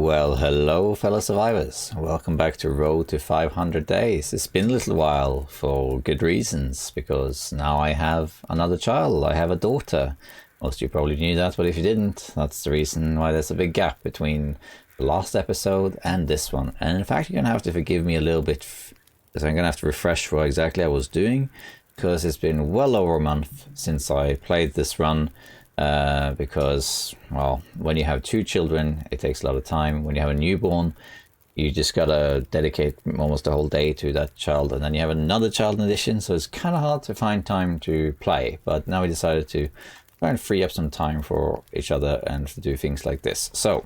Well, hello fellow survivors. Welcome back to Road to 500 Days. It's been a little while for good reasons, because now I have another child. I have a daughter. Most of you probably knew that, but if you didn't, that's the reason why there's a big gap between the last episode and this one. And in fact, you're going to have to forgive me a little bit, because I'm going to have to refresh what exactly I was doing, because it's been well over a month since I played this run. Because, well, when you have two children, it takes a lot of time. When you have a newborn, you just gotta dedicate almost a whole day to that child, and then you have another child in addition, so it's kind of hard to find time to play. But now we decided to try and free up some time for each other and to do things like this. So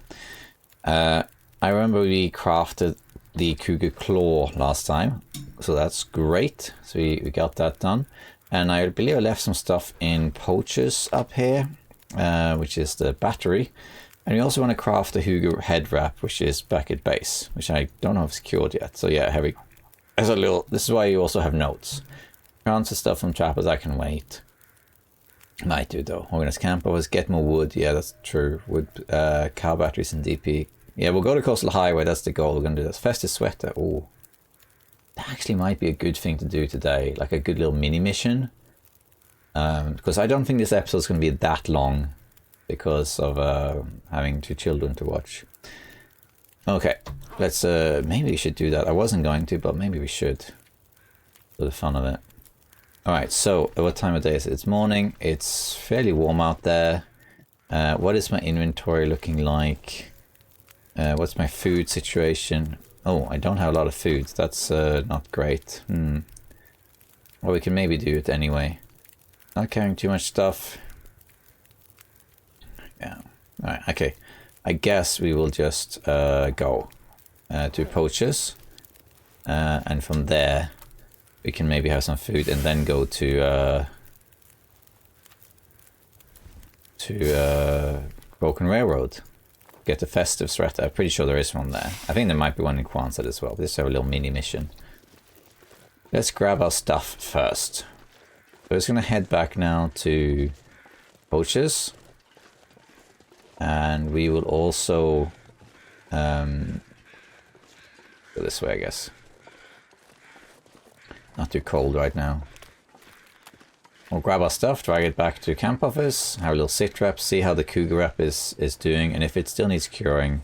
I remember we crafted the cougar claw last time, so that's great. So we got that done. And I believe I left some stuff in Poacher's up here, which is the battery. And we also want to craft the cougar head wrap, which is back at base, which I don't know if it's secured yet. So yeah, here we go. As a little, this is why you also have notes. Transfer stuff from trappers, I can wait. Might do though. Organize campers, get more wood. Yeah, that's true. Wood, car batteries and DP. Yeah, we'll go to Coastal Highway. That's the goal. We're going to do this. Festive sweater. Oh. That actually might be a good thing to do today, like a good little mini mission. Because I don't think this episode is going to be that long because of having two children to watch. Okay, let's, maybe we should do that. I wasn't going to, but maybe we should, for the fun of it. Alright, so what time of day is it? It's morning. It's fairly warm out there. What is my inventory looking like? What's my food situation? Oh, I don't have a lot of food. That's not great. Well, we can maybe do it anyway. Not carrying too much stuff. Yeah. Alright, okay. I guess we will just go to Poacher's. And from there, we can maybe have some food and then go to Broken Railroad. Get the Festive sweater. I'm pretty sure there is one there. I think there might be one in Quisbert as well. Let's have a little mini mission. Let's grab our stuff first. So it's going to head back now to Poacher's. And we will also go this way, I guess. Not too cold right now. We'll grab our stuff, drag it back to camp office, have a little sit rep, see how the cougar rep is doing, and if it still needs curing,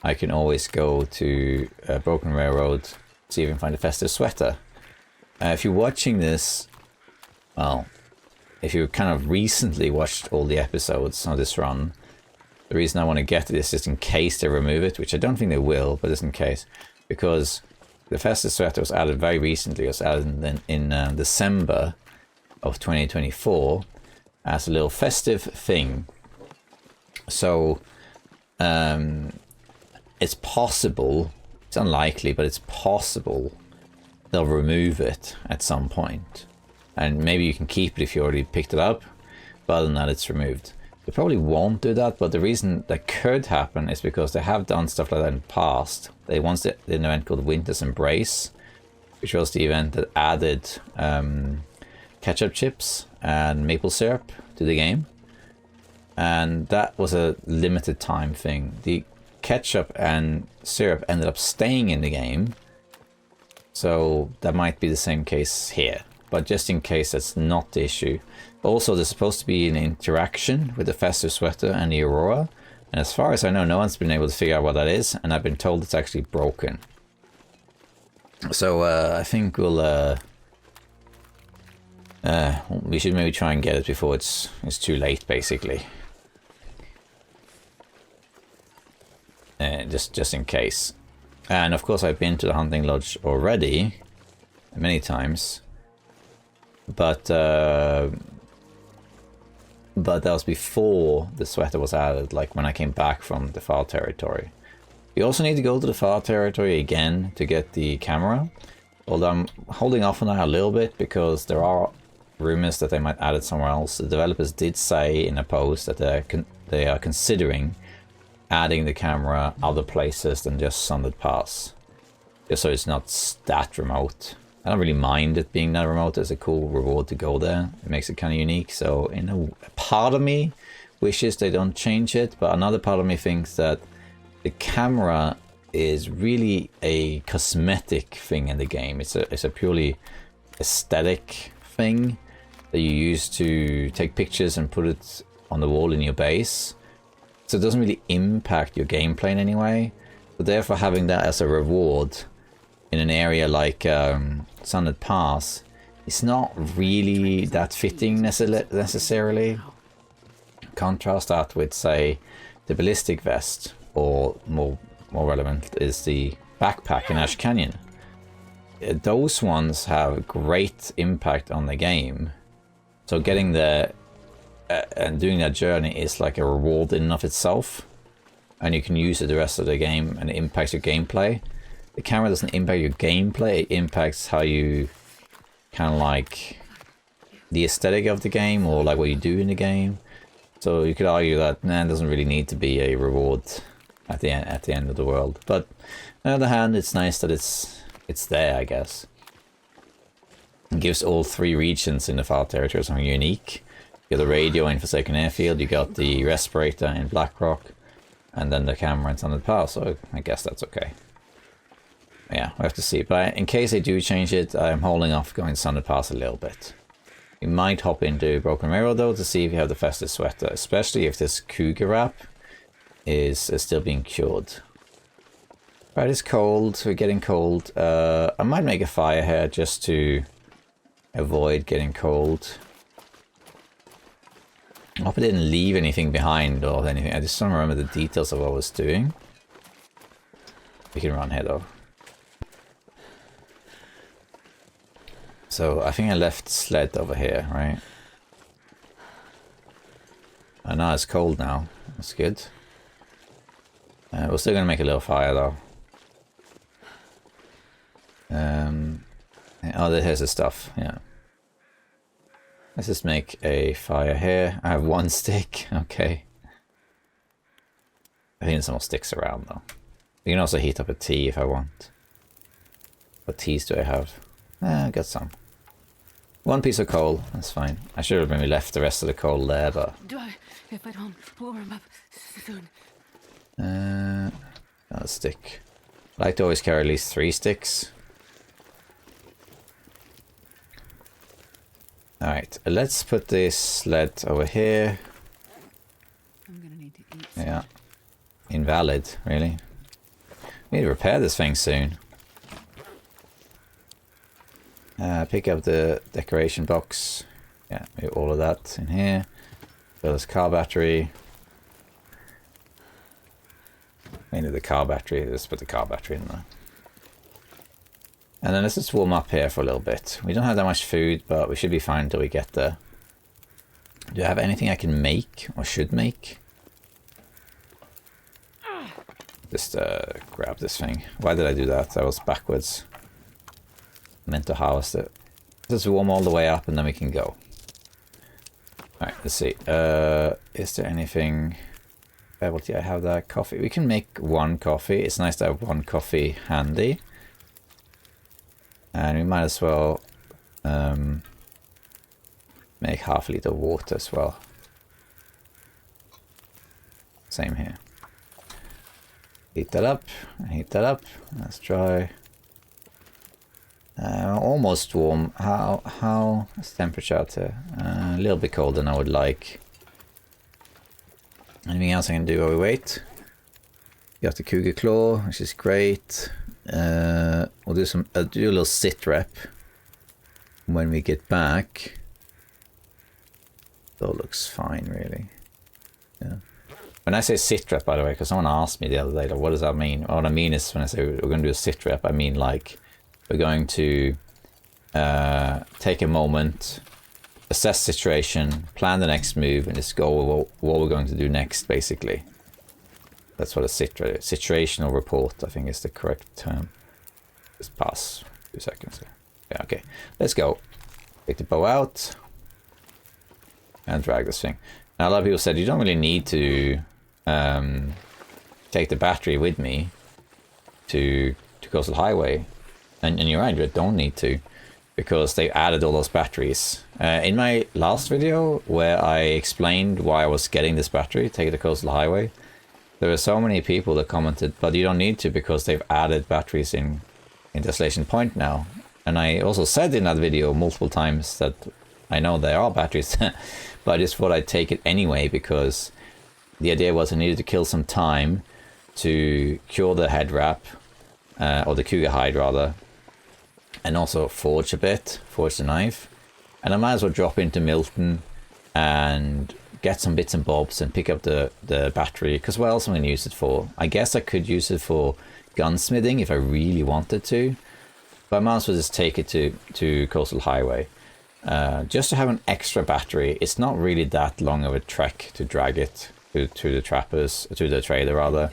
I can always go to Broken Railroad, see if I can find a Festive sweater. If you're watching this, well, if you kind of recently watched all the episodes of this run, the reason I want to get it is just in case they remove it, which I don't think they will, but just in case, because the Festive sweater was added very recently. It was added in December of 2024 as a little festive thing. So it's possible, it's unlikely, but it's possible they'll remove it at some point. And maybe you can keep it if you already picked it up, but other than that, it's removed. They probably won't do that, but the reason that could happen is because they have done stuff like that in the past. They once did an event called Winter's Embrace, which was the event that added ketchup chips and maple syrup to the game, and that was a limited time thing. The ketchup and syrup ended up staying in the game, so that might be the same case here, but just in case that's not the issue. Also, there's supposed to be an interaction with the Festive sweater and the Aurora, and as far as I know, no one's been able to figure out what that is, and I've been told it's actually broken. So I think we'll we should maybe try and get it before it's too late, basically. Just in case. And of course, I've been to the hunting lodge already many times, but that was before the sweater was added, like when I came back from the far territory. You also need to go to the far territory again to get the camera, although I'm holding off on that a little bit because there are rumors that they might add it somewhere else. The developers did say in a post that they are considering adding the camera other places than just Sundered Pass, just so it's not that remote. I don't really mind it being that remote. It's a cool reward to go there. It makes it kind of unique. So a part of me wishes they don't change it, but another part of me thinks that the camera is really a cosmetic thing in the game. It's a purely aesthetic thing that you use to take pictures and put it on the wall in your base. So it doesn't really impact your gameplay in any way. But therefore having that as a reward in an area like Sunlit Pass, it's not really that fitting necessarily. Contrast that with, say, the ballistic vest, or more relevant is the backpack in Ash Canyon. Those ones have great impact on the game. So getting there and doing that journey is like a reward in and of itself, and you can use it the rest of the game, and it impacts your gameplay. The camera doesn't impact your gameplay, it impacts how you kind of like the aesthetic of the game, or like what you do in the game. So you could argue that, nah, it doesn't really need to be a reward at the end of the world. But on the other hand, it's nice that it's there, I guess. It gives all 3 regions in the Far Territory something unique. You got the radio in Forsaken Airfield, you got the respirator in Blackrock, and then the camera in Sunlit Pass, so I guess that's okay. Yeah, we'll have to see. But in case they do change it, I'm holding off going to Sunlit Pass a little bit. You might hop into Broken Mirror though to see if you have the Festive sweater, especially if this cougar wrap is still being cured. Right, it's cold, we're getting cold. I might make a fire here just to avoid getting cold. I hope I didn't leave anything behind or anything. I just don't remember the details of what I was doing. We can run here though. So I think I left sled over here, right? I know it's cold now. That's good. We're still gonna make a little fire though. Oh, there's the stuff. Yeah. Let's just make a fire here. I have 1 stick. Okay. I think there's some more sticks around though. You can also heat up a tea if I want. What teas do I have? I got some. 1 piece of coal, that's fine. I should have maybe left the rest of the coal there, but... If I don't warm up soon. Another stick. I like to always carry at least 3 sticks. Alright, let's put this sled over here. I'm gonna need to eat. Yeah. Invalid, really. We need to repair this thing soon. Pick up the decoration box. Yeah, maybe all of that in here. Fill this car battery. Mainly the car battery. Let's put the car battery in there. And then let's just warm up here for a little bit. We don't have that much food, but we should be fine until we get there. Do I have anything I can make or should make? Just grab this thing. Why did I do that? That was backwards. Meant to harvest it. Let's warm all the way up and then we can go. Alright, let's see. Is there anything... What do I have that? Coffee. We can make 1 coffee. It's nice to have 1 coffee handy. And we might as well make half a liter of water as well. Same here. Heat that up. Heat that up. Let's try. Almost warm. What's the temperature out here? A little bit colder than I would like. Anything else I can do while we wait? You have the cougar claw, which is great. We'll do a little sit rep when we get back. That looks fine, really. Yeah. When I say sit rep, by the way, because someone asked me the other day, like, what does that mean? What I mean is when I say we're going to do a sit rep, I mean like we're going to take a moment, assess the situation, plan the next move, and just go with what we're going to do next, basically. That's what a situational report, I think, is the correct term. Just pass 2 seconds. Yeah, okay. Let's go. Take the bow out and drag this thing. Now, a lot of people said you don't really need to take the battery with me to Coastal Highway. And you're right, you don't need to, because they added all those batteries. In my last video, where I explained why I was getting this battery, take it to Coastal Highway, there were so many people that commented, but you don't need to because they've added batteries in Desolation Point now. And I also said in that video multiple times that I know there are batteries, but I just thought I'd take it anyway because the idea was I needed to kill some time to cure the head wrap, or the cougar hide rather, and also forge a bit, forge the knife. And I might as well drop into Milton and get some bits and bobs and pick up the battery, because what else am I going to use it for? I guess I could use it for gunsmithing if I really wanted to, but I might as well just take it to Coastal Highway. Just to have an extra battery. It's not really that long of a trek to drag it to the trappers, to the trader rather,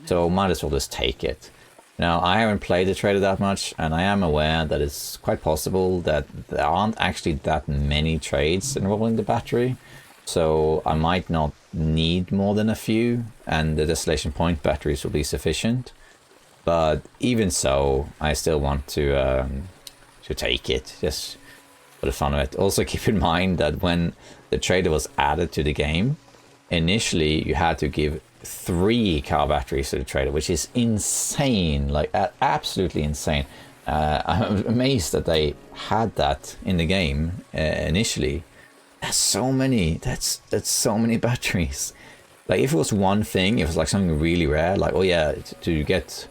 so might as well just take it. Now, I haven't played the trader that much, and I am aware that it's quite possible that there aren't actually that many trades involving the battery, so I might not need more than a few, and the Desolation Point batteries will be sufficient. But even so, I still want to take it, just for the fun of it. Also keep in mind that when the trader was added to the game, initially you had to give 3 car batteries to the trader, which is insane, like absolutely insane. I'm amazed that they had that in the game initially. That's so many. That's so many batteries. Like if it was one thing, if it was like something really rare, like oh yeah, to get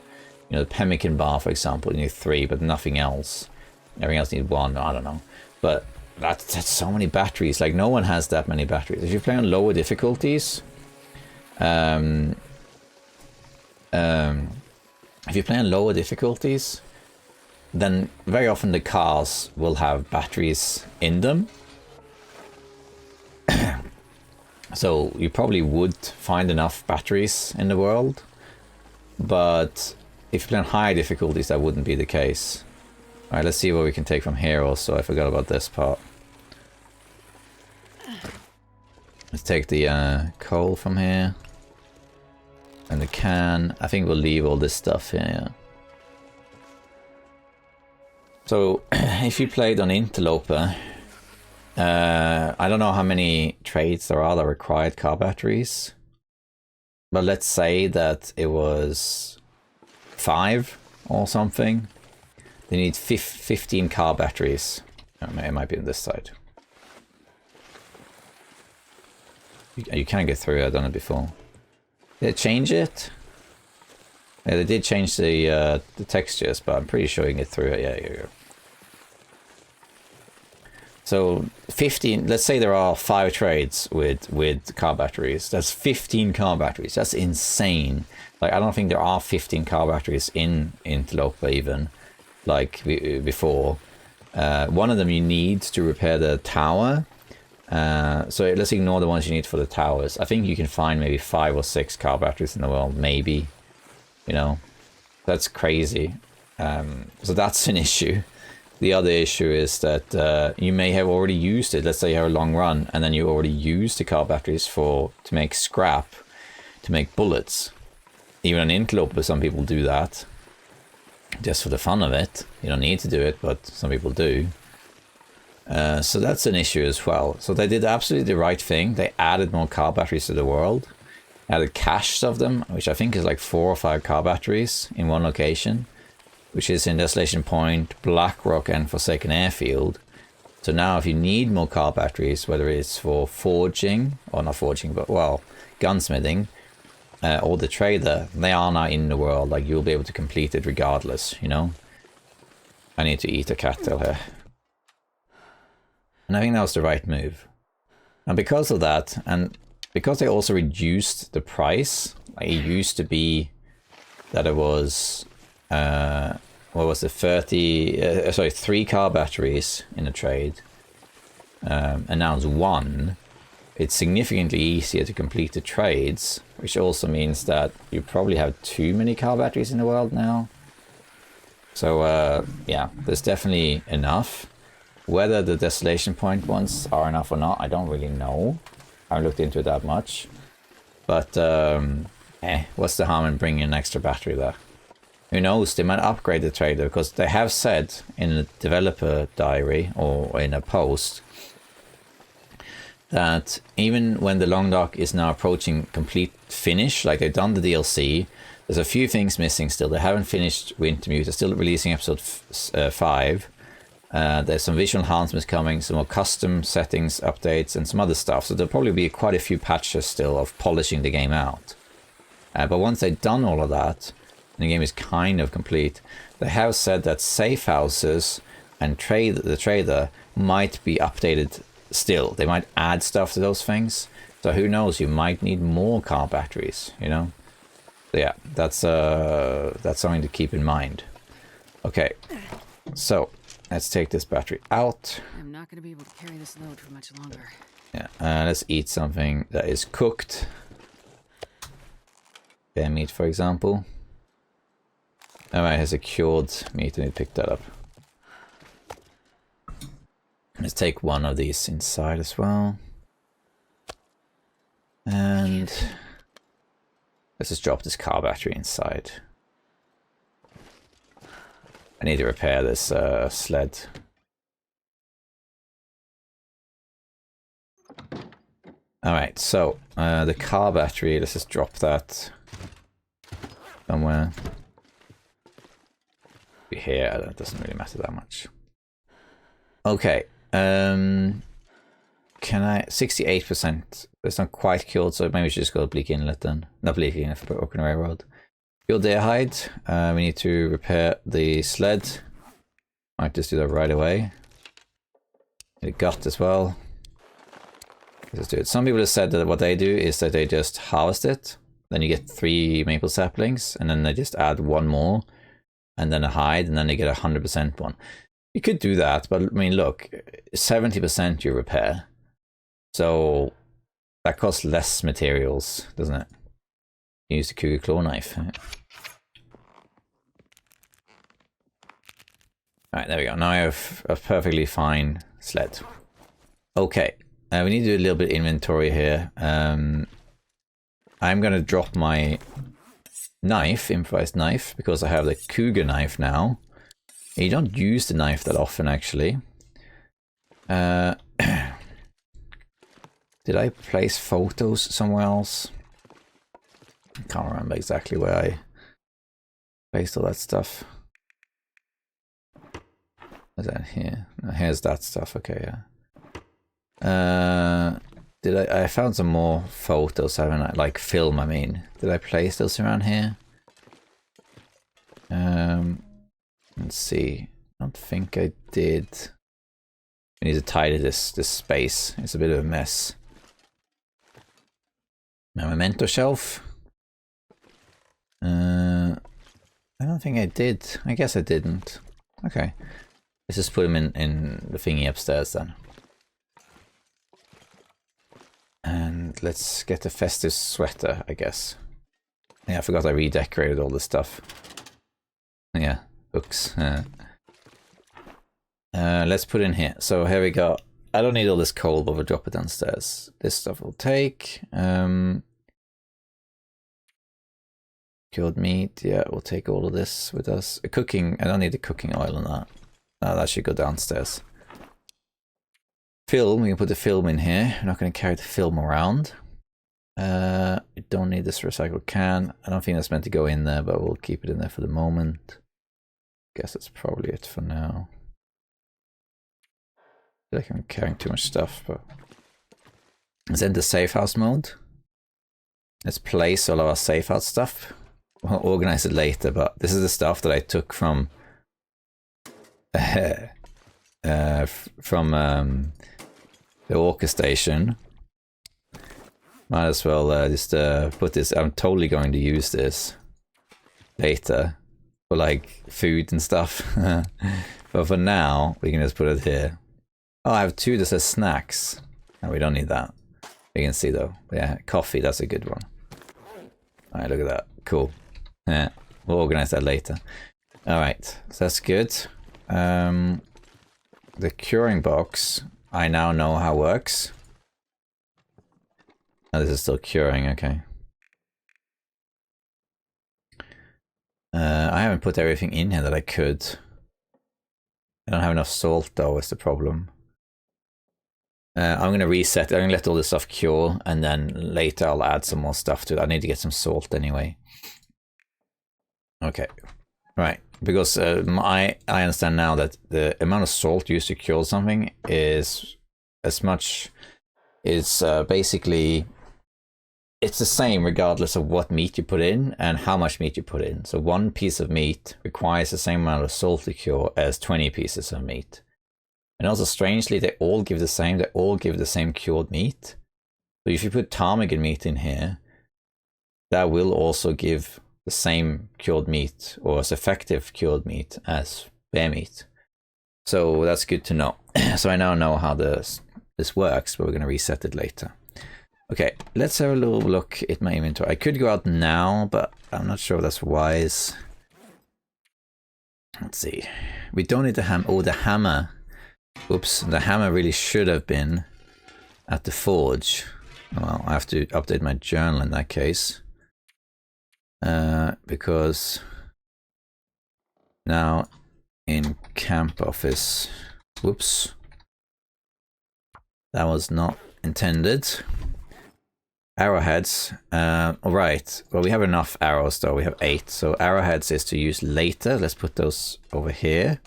the pemmican bar for example, you need 3, but nothing else. Everything else needs 1. I don't know, but that's so many batteries. Like no one has that many batteries. If you play on lower difficulties, if you play on lower difficulties, then very often the cars will have batteries in them. So you probably would find enough batteries in the world, but if you play on higher difficulties, that wouldn't be the case. Alright, let's see what we can take from here also. I forgot about this part. Let's take the coal from here. And the can. I think we'll leave all this stuff here. So, if you played on Interloper, I don't know how many trades there are that required car batteries. But let's say that it was 5 or something. They need 15 car batteries. It might be on this side. You can't get through. I've done it before. Did they change it? Yeah, they did change the textures, but I'm pretty sure you can get through it. Yeah, yeah. So 15. Let's say there are 5 trades with car batteries. That's 15 car batteries. That's insane. Like I don't think there are 15 car batteries in Interloper even. Like before. One of them you need to repair the tower. So let's ignore the ones you need for the towers. I think you can find maybe 5 or 6 car batteries in the world, maybe. That's crazy. So that's an issue. The other issue is that you may have already used it. Let's say you have a long run, and then you already used the car batteries to make scrap, to make bullets. Even on Interloper, some people do that. Just for the fun of it. You don't need to do it, but some people do. So that's an issue as well. So they did absolutely the right thing. They added more car batteries to the world. Added caches of them, which I think is like 4 or 5 car batteries in one location. Which is in Desolation Point, Blackrock and Forsaken Airfield. So now if you need more car batteries, whether it's for forging, or not forging, but well, gunsmithing, or the trader, they are now in the world. Like you'll be able to complete it regardless, I need to eat a cattail here. And I think that was the right move. And because of that, and because they also reduced the price, like it used to be that it was, what was it, 3 car batteries in a trade, and now it's 1. It's significantly easier to complete the trades, which also means that you probably have too many car batteries in the world now. So yeah, there's definitely enough. Whether the Desolation Point ones are enough or not, I don't really know. I haven't looked into it that much. But what's the harm in bringing an extra battery there? Who knows, they might upgrade the trader, because they have said in a developer diary or in a post that even when the long dock is now approaching complete finish, like they've done the DLC, there's a few things missing still. They haven't finished Wintermute. They're still releasing episode 5. There's some visual enhancements coming, some more custom settings updates, and some other stuff. So there'll probably be quite a few patches still of polishing the game out. But once they've done all of that, and the game is kind of complete, they have said that safe houses and the trader might be updated still. They might add stuff to those things. So who knows, you might need more car batteries, you know? So yeah, that's something to keep in mind. Okay, so let's take this battery out. I'm not going to be able to carry this load for much longer. Yeah, let's eat something that is cooked. Bear meat, for example. Alright, has a cured meat. I need to pick that up. Let's take one of these inside as well. And let's just drop this car battery inside. I need to repair this sled. Alright, so the car battery, let's just drop that somewhere. Here, that doesn't really matter that much. Okay, can I 68%? It's not quite cured, so maybe we should just go to Bleak Inlet then. Not Bleak Inlet, but Broken Railroad. Cured deer hide. We need to repair the sled. Might just do that right away. The gut as well. Let's do it. Some people have said that what they do is that they just harvest it. Then you get 3 maple saplings, and then they just add 1 more, and then a hide, and then they get 100% one. You could do that, but I mean, look, 70% you repair. So that costs less materials, doesn't it? Use the cougar claw knife. Alright, there we go. Now I have a perfectly fine sled. Okay, we need to do a little bit of inventory here. I'm going to drop my knife, improvised knife, because I have the cougar knife now. You don't use the knife that often, actually. Did I place photos somewhere else? I can't remember exactly where I placed all that stuff. Is that here? No, here's that stuff. Okay, yeah. Did I found some more photos, haven't I? Like film, I mean. Did I place those around here? Let's see. I don't think I did. We need to tidy this space. It's a bit of a mess. My memento shelf. I don't think I did. I guess I didn't. Okay. Let's just put them in the thingy upstairs then. And let's get the festive sweater, I guess. Yeah, I forgot I redecorated all this stuff. Yeah, books. Let's put it in here. So here we go. I don't need all this coal, but we'll drop it downstairs. This stuff we'll take. Cured meat. Yeah, we'll take all of this with us. Cooking. I don't need the cooking oil on that. No, that should go downstairs. Film. We can put the film in here. We're not going to carry the film around. We don't need this recycled can. I don't think that's meant to go in there, but we'll keep it in there for the moment. Guess that's probably it for now. I feel like I'm carrying too much stuff, but let's enter safe house mode. Let's place all of our safe house stuff. We'll organize it later, but this is the stuff that I took from the Walker station. Might as well just put this. I'm totally going to use this later for like food and stuff. But for now, we can just put it here. Oh, I have 2 that says snacks. No, we don't need that. You can see though. Yeah, coffee, that's a good one. Alright, look at that. Cool. Yeah, we'll organize that later. Alright, so that's good. The curing box, I now know how it works. Oh, this is still curing, okay. I haven't put everything in here that I could. I don't have enough salt though, is the problem. I'm going to reset it. I'm going to let all this stuff cure, and then later I'll add some more stuff to it. I need to get some salt anyway. Okay, right. Because I understand now that the amount of salt used to cure something is as much... It's basically... It's the same regardless of what meat you put in and how much meat you put in. So one piece of meat requires the same amount of salt to cure as 20 pieces of meat. And also, strangely, they all give the same. They all give the same cured meat. So if you put ptarmigan meat in here, that will also give the same cured meat, or as effective cured meat as bear meat. So that's good to know. So I now know how this works, but we're going to reset it later. Okay, let's have a little look at my inventory. I could go out now, but I'm not sure if that's wise. Let's see. We don't need the hammer. Oh, the hammer. Oops, the hammer really should have been at the forge. Well, I have to update my journal in that case. Because now in camp office, whoops, that was not intended. Arrowheads, alright, well we have enough arrows though, we have 8, so arrowheads is to use later. Let's put those over here.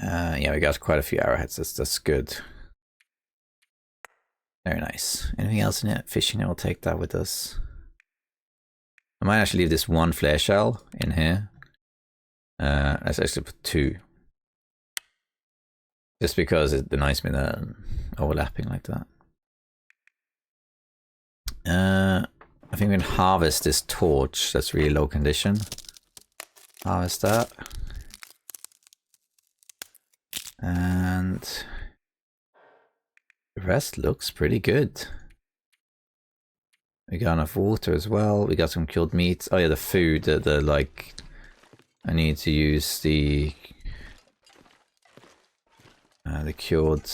Yeah, we got quite a few arrowheads, that's good. Very nice. Anything else in it? Fishing, I will take that with us. I might actually leave this one flare shell in here. Let's actually put 2. Just because it denies me that overlapping like that. I think we can harvest this torch. That's really low condition. Harvest that. And the rest looks pretty good. We got enough water as well. We got some cured meat. Oh yeah, the food, the like... I need to use the cured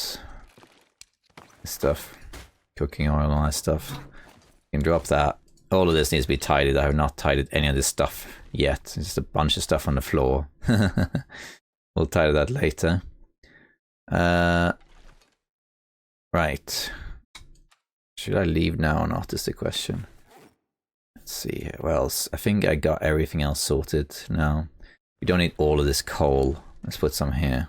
stuff, cooking oil and all that stuff. You can drop that. All of this needs to be tidied. I have not tidied any of this stuff yet. It's just a bunch of stuff on the floor. We'll tidy that later. Right. Should I leave now or not is the question. Let's see here. Well, I think I got everything else sorted now. We don't need all of this coal. Let's put some here.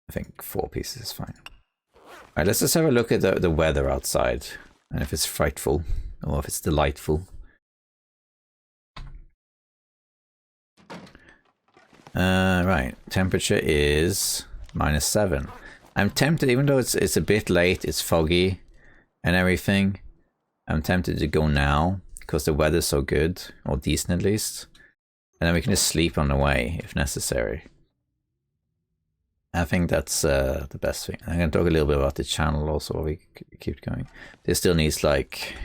I think 4 pieces is fine. Alright, let's just have a look at the weather outside. And if it's frightful or if it's delightful. Right, temperature is -7. I'm tempted, even though it's a bit late, it's foggy and everything. I'm tempted to go now because the weather's so good, or decent at least. And then we can just sleep on the way if necessary. I think that's the best thing. I'm going to talk a little bit about the channel also while we keep going. This still needs like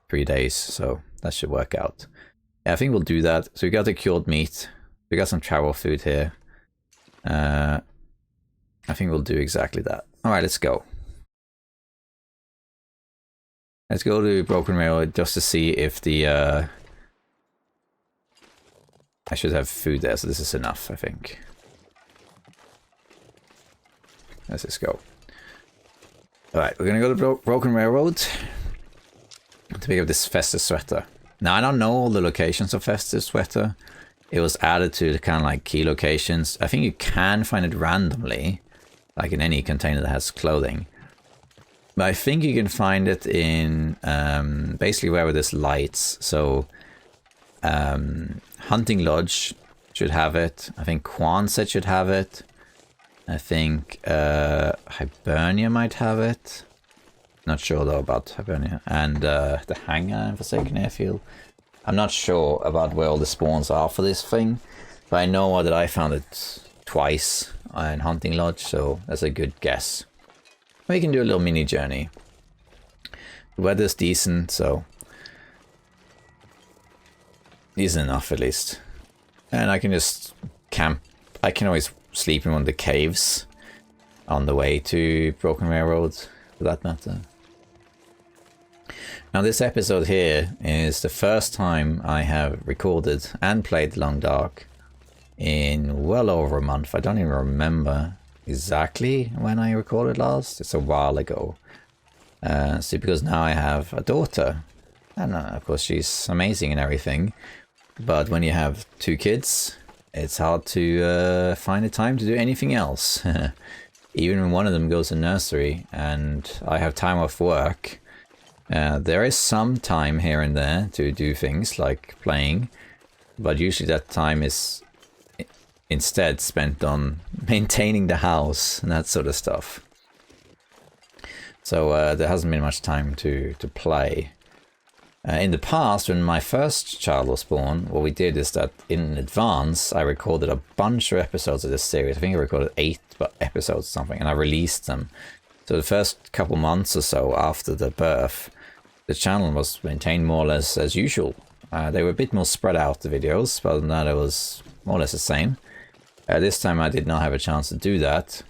3 days, so that should work out. Yeah, I think we'll do that. So we got the cured meat. We got some travel food here. I think we'll do exactly that. Alright, let's go. Let's go to Broken Railroad just to see if the... I should have food there, so this is enough, I think. Let's just go. Alright, we're gonna go to Broken Railroad to pick up this Festive sweater. Now, I don't know all the locations of Festive sweater. It was added to the kind of like key locations. I think you can find it randomly, like in any container that has clothing. But I think you can find it in basically wherever there's lights. So Hunting Lodge should have it. I think Quonset should have it. I think Hibernia might have it. Not sure though about Hibernia. And the hangar in Forsaken Airfield. I'm not sure about where all the spawns are for this thing. But I know that I found it twice in Hunting Lodge, so that's a good guess. We can do a little mini journey. The weather's decent, so decent enough at least. And I can just camp. I can always sleep in one of the caves on the way to Broken Railroad, for that matter. Now this episode here is the first time I have recorded and played Long Dark in well over a month. I don't even remember exactly when I recorded last. It's a while ago. See, because now I have a daughter, and of course she's amazing and everything, but when you have 2 kids, it's hard to find the time to do anything else. Even when one of them goes to nursery and I have time off work, there is some time here and there to do things like playing, but usually that time is instead spent on maintaining the house and that sort of stuff. So there hasn't been much time to play. In the past, when my first child was born, what we did is that in advance I recorded a bunch of episodes of this series. I think I recorded 8 episodes or something, and I released them. So the first couple months or so after the birth, the channel was maintained more or less as usual. They were a bit more spread out, the videos, but other than that it was more or less the same. This time I did not have a chance to do that.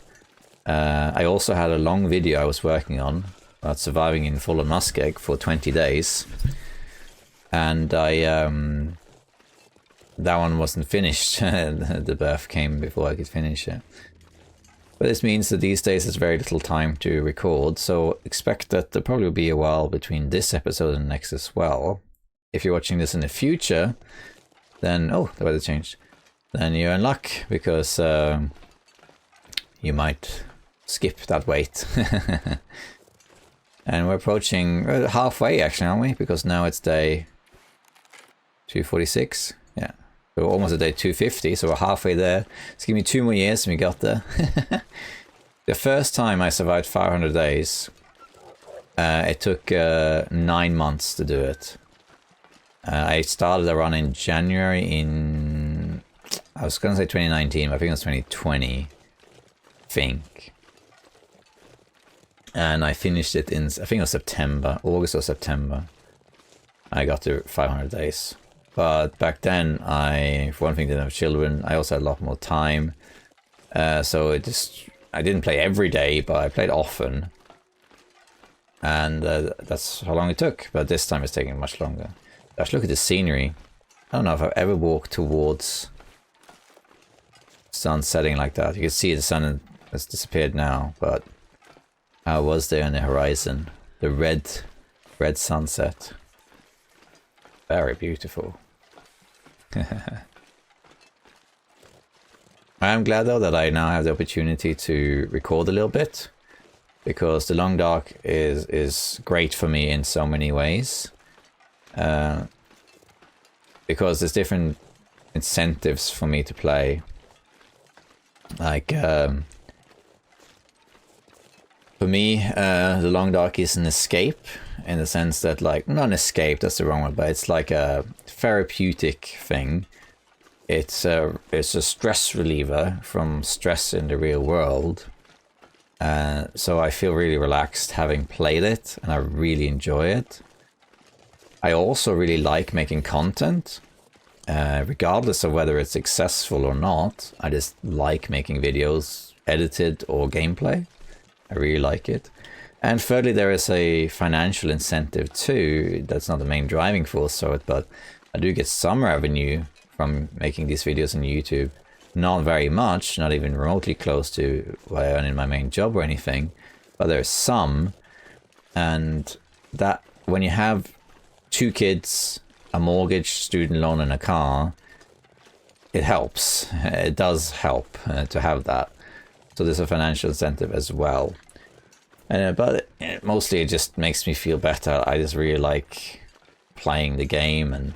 I also had a long video I was working on about surviving in Fallen Muskeg for 20 days. And that one wasn't finished. The birth came before I could finish it. But this means that these days there's very little time to record, so expect that there probably will be a while between this episode and next as well. If you're watching this in the future, then... oh, the weather changed. Then you're in luck, because you might skip that wait. And we're approaching halfway, actually, aren't we? Because now it's day 246. Yeah, we're almost at day 250, so we're halfway there. It's given me 2 more years and we got there. The first time I survived 500 days, it took 9 months to do it. I started a run in January in... I was going to say 2019, but I think it was 2020. I think. And I finished it in, I think it was September, August or September. I got to 500 days. But back then, for one thing, didn't have children. I also had a lot more time. So I didn't play every day, but I played often. And that's how long it took. But this time it's taking much longer. Gosh, look at the scenery. I don't know if I've ever walked towards sun setting like that. You can see the sun has disappeared now, but how was there on the horizon? The red sunset. Very beautiful. I am glad though that I now have the opportunity to record a little bit, because the Long Dark is great for me in so many ways. Because there's different incentives for me to play. Like, for me, the Long Dark is an escape, in the sense that, like, not an escape, that's the wrong one, but it's like a therapeutic thing. It's a stress reliever from stress in the real world. So I feel really relaxed having played it, and I really enjoy it. I also really like making content, regardless of whether it's successful or not. I just like making videos, edited or gameplay. I really like it. And thirdly, there is a financial incentive too. That's not the main driving force of it, but I do get some revenue from making these videos on YouTube. Not very much, not even remotely close to what I earn in my main job or anything, but there's some. And that, when you have 2 kids, a mortgage, student loan and a car, it helps. It does help to have that. So there's a financial incentive as well. But mostly it just makes me feel better. I just really like playing the game and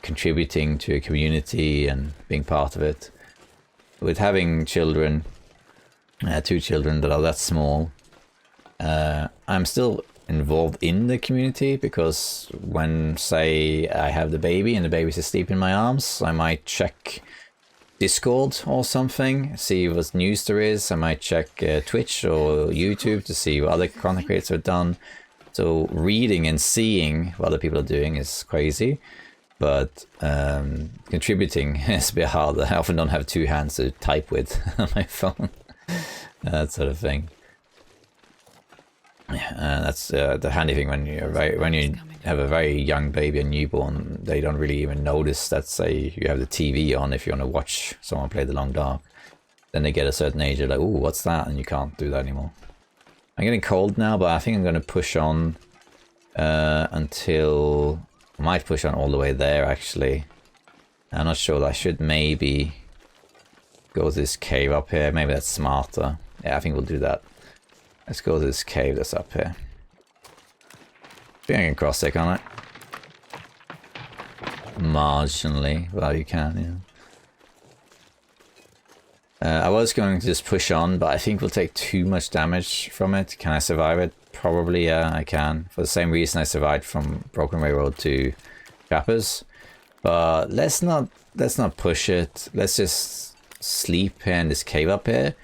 contributing to a community and being part of it. With having children, 2 children that are that small, I'm still involved in the community, because when, say, I have the baby and the baby's asleep in my arms, I might check Discord or something, see what news there is. I might check Twitch or YouTube to see what other content creators have done. So reading and seeing what other people are doing is crazy, but contributing is a bit harder. I often don't have 2 hands to type with on my phone, that sort of thing. That's the handy thing when you have a very young baby, a newborn. They don't really even notice that, say, you have the TV on if you want to watch someone play The Long Dark. Then they get a certain age, they're like, "Ooh, what's that?" And you can't do that anymore. I'm getting cold now, but I think I'm going to push on until... I might push on all the way there, actually. I'm not sure. I should maybe go to this cave up here. Maybe that's smarter. Yeah, I think we'll do that. Let's go to this cave that's up here. I think I can cross there, can't I? Marginally. Well, you can, yeah. I was going to just push on, but I think we'll take too much damage from it. Can I survive it? Probably, yeah, I can. For the same reason I survived from Broken Railroad to Trappers. But let's not push it. Let's just sleep here in this cave up here.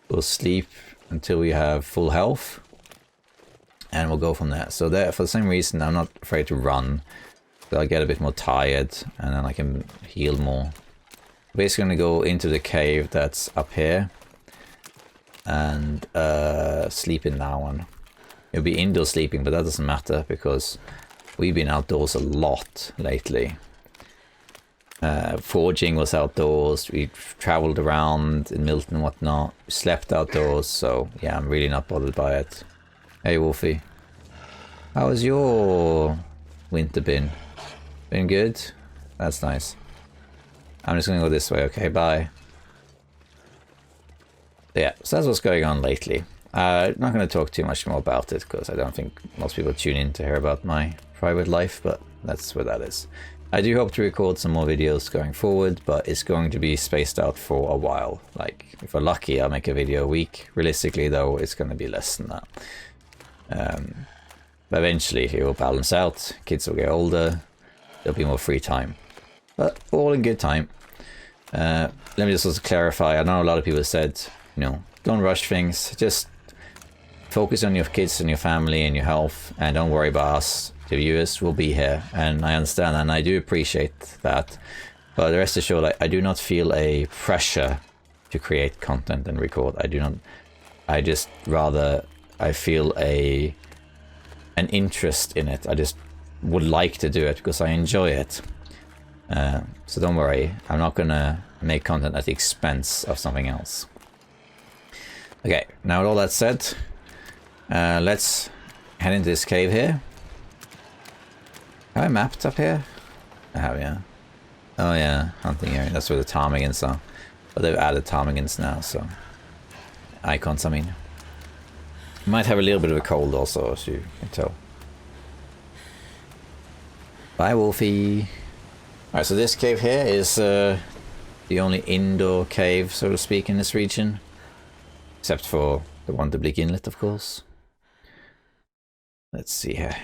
We'll sleep until we have full health. And we'll go from there. So there, for the same reason, I'm not afraid to run. So I'll get a bit more tired, and then I can heal more. Basically going to go into the cave that's up here and sleep in that one. It'll be indoor sleeping, but that doesn't matter because we've been outdoors a lot lately. Forging was outdoors, we traveled around in Milton and whatnot, we slept outdoors, so yeah, I'm really not bothered by it. Hey Wolfie, how has your winter been? Been good? That's nice. I'm just gonna go this way, okay, bye. Yeah, so that's what's going on lately. Not gonna talk too much more about it, because I don't think most people tune in to hear about my private life, but that's what that is. I do hope to record some more videos going forward, but it's going to be spaced out for a while. Like, if we're lucky, I'll make a video a week. Realistically, though, it's gonna be less than that. But eventually, it will balance out. Kids will get older. There'll be more free time. But all in good time. Let me just also clarify. I know a lot of people said, you know, don't rush things. Just focus on your kids and your family and your health, and don't worry about us. The viewers will be here, and I understand and I do appreciate that. But the rest assured, I do not feel a pressure to create content and record. I do not. I just rather I feel an interest in it. I just would like to do it because I enjoy it. So don't worry, I'm not gonna make content at the expense of something else. Okay, now with all that said, let's head into this cave here. Have I mapped up here? I have, yeah. Oh yeah, hunting area, that's where the ptarmigans are. But they've added ptarmigans now, so... Icons, I mean. Might have a little bit of a cold also, as you can tell. Bye, Wolfie! Alright, so this cave here is the only indoor cave, so to speak, in this region. Except for the one to Bleak Inlet, of course. Let's see here.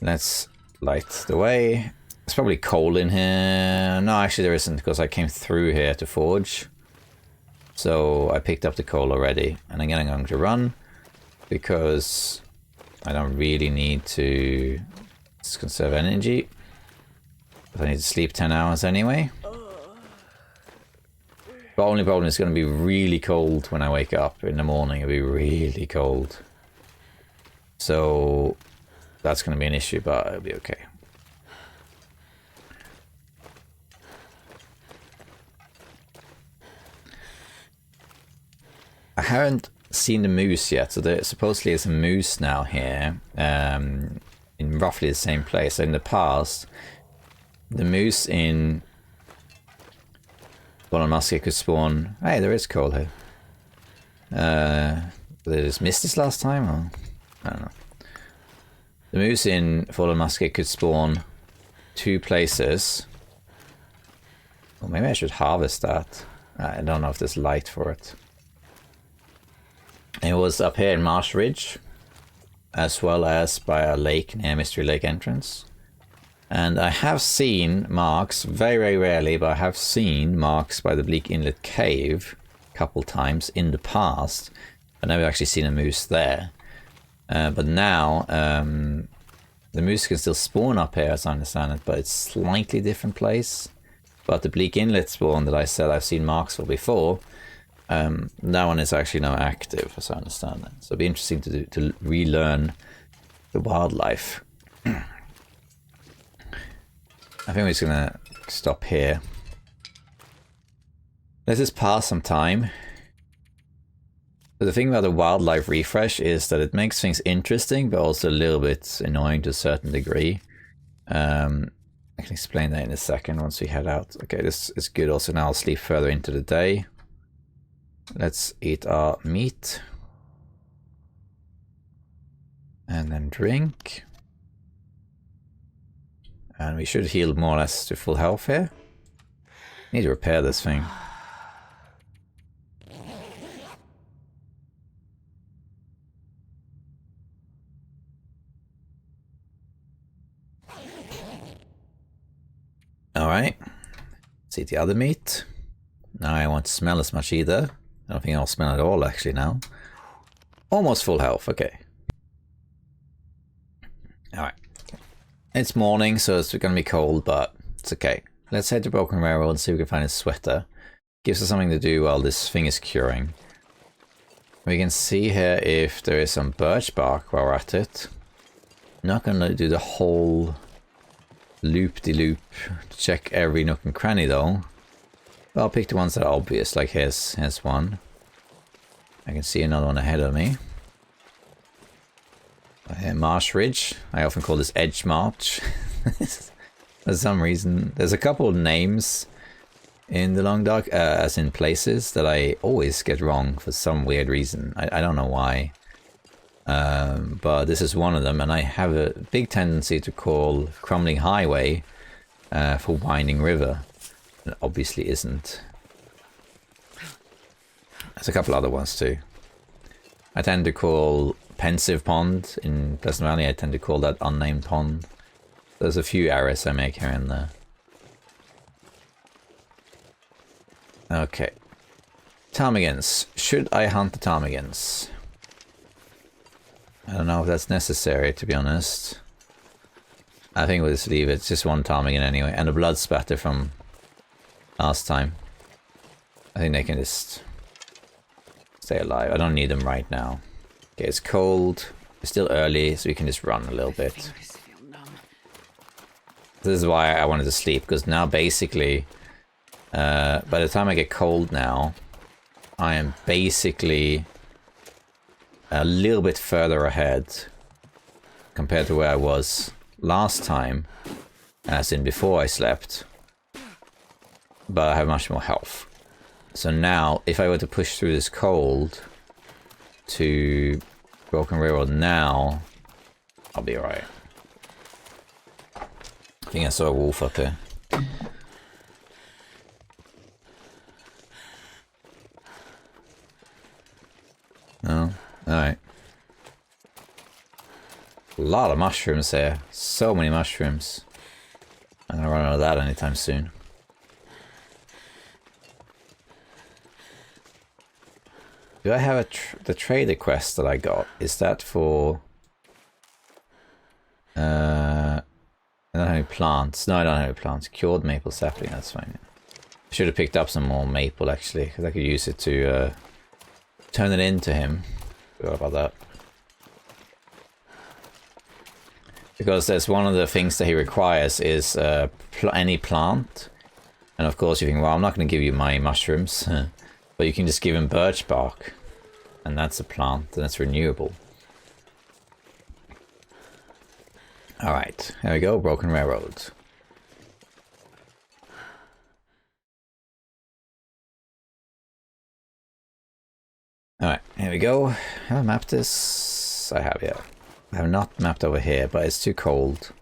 Let's light the way. It's probably coal in here. No, actually there isn't, because I came through here to forge. So I picked up the coal already. And again, I'm going to run, because I don't really need to conserve energy. I need to sleep 10 hours anyway. The only problem is going to be really cold when I wake up in the morning. It'll be really cold. So that's going to be an issue, but it'll be okay. I haven't seen the moose yet, so there supposedly is a moose now here, in roughly the same place. So in the past, the moose in Fallen Musket could spawn... Hey, there is coal here. Did I just miss this last time? Or? I don't know. The moose in Fallen Musket could spawn 2 places. Well, maybe I should harvest that. I don't know if there's light for it. It was up here in Marsh Ridge, as well as by a lake near Mystery Lake entrance. And I have seen marks, very, very rarely, but I have seen marks by the Bleak Inlet Cave a couple times in the past. I've never actually seen a moose there. But now, the moose can still spawn up here, as I understand it, but it's a slightly different place. But the Bleak Inlet spawn that I said I've seen marks for before, That one is actually now active, as I understand it. So it'll be interesting to relearn the wildlife. I think we're just gonna stop here. Let's just pass some time. But the thing about the wildlife refresh is that it makes things interesting, but also a little bit annoying to a certain degree. I can explain that in a second once we head out. Okay, this is good. Also, now I'll sleep further into the day. Let's eat our meat. And then drink. And we should heal more or less to full health here. Need to repair this thing. Alright. Let's eat the other meat. Now I won't smell as much either. I don't think I'll smell at all actually now. Almost full health, okay. Alright. It's morning, so it's gonna be cold, but it's okay. Let's head to Broken Railroad and see if we can find a sweater. Gives us something to do while this thing is curing. We can see here if there is some birch bark while we're at it. Not gonna do the whole loop-de-loop to check every nook and cranny though. But I'll pick the ones that are obvious, like here's one. I can see another one ahead of me. Marsh Ridge. I often call this Edge March. For some reason. There's a couple of names in the Long Dark, as in places, that I always get wrong for some weird reason. I don't know why. But this is one of them, and I have a big tendency to call Crumbling Highway for Winding River. It obviously isn't. There's a couple other ones too. I tend to call Pensive Pond in Pleasant Valley, I tend to call that Unnamed Pond. There's a few errors I make here and there. Okay. Ptarmigans. Should I hunt the ptarmigans? I don't know if that's necessary, to be honest. I think we'll just leave it. It's just one ptarmigan anyway. And a blood spatter from last time. I think they can just stay alive. I don't need them right now. Okay, it's cold. It's still early, so we can just run a little bit. This is why I wanted to sleep, because now basically, by the time I get cold now, I am basically a little bit further ahead compared to where I was last time, as in before I slept. But I have much more health. So now, if I were to push through this cold to Broken Railroad now, I'll be alright. I think I saw a wolf up here. No? Alright. A lot of mushrooms here. So many mushrooms. I'm gonna run out of that anytime soon. Do I have the trader quest that I got? Is that for... I don't have any plants. No, I don't have any plants. Cured maple sapling, that's fine. I should have picked up some more maple actually, because I could use it to turn it into him. Forgot about that. Because there's one of the things that he requires is any plant. And of course you think, well, I'm not going to give you my mushrooms. But you can just give him birch bark. And that's a plant, and that's renewable. Alright, here we go, Broken Railroad. Alright, here we go. Have I mapped this? I have, yeah. I have not mapped over here, but it's too cold.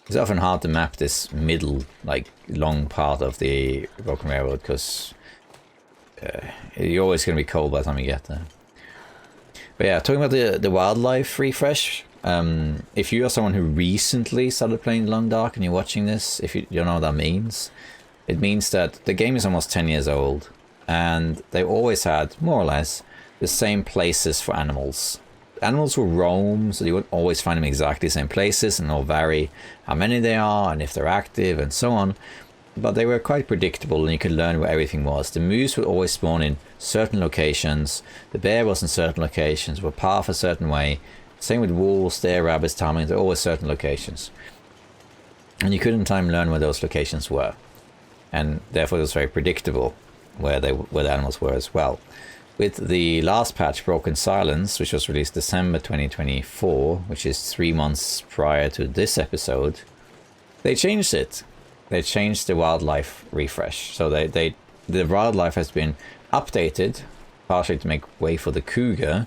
It's often hard to map this middle, like, long part of the Broken Railroad, because you're always going to be cold by the time you get there. But yeah, talking about the wildlife refresh, if you are someone who recently started playing Long Dark and you're watching this, if you don't know what that means, it means that the game is almost 10 years old, and they've always had, more or less, the same places for animals. Animals will roam, so you won't always find them exactly the same places, and they'll vary how many they are, and if they're active, and so on. but they were quite predictable and you could learn where everything was. The moose would always spawn in certain locations, the bear was in certain locations, would path a certain way. Same with wolves, deer, rabbits, ptarmigans, they're always certain locations. And you could in time learn where those locations were. And therefore it was very predictable where the animals were as well. With the last patch, Broken Silence, which was released December 2024, which is 3 months prior to this episode, they changed it. They changed the wildlife refresh. So the wildlife has been updated, partially to make way for the cougar.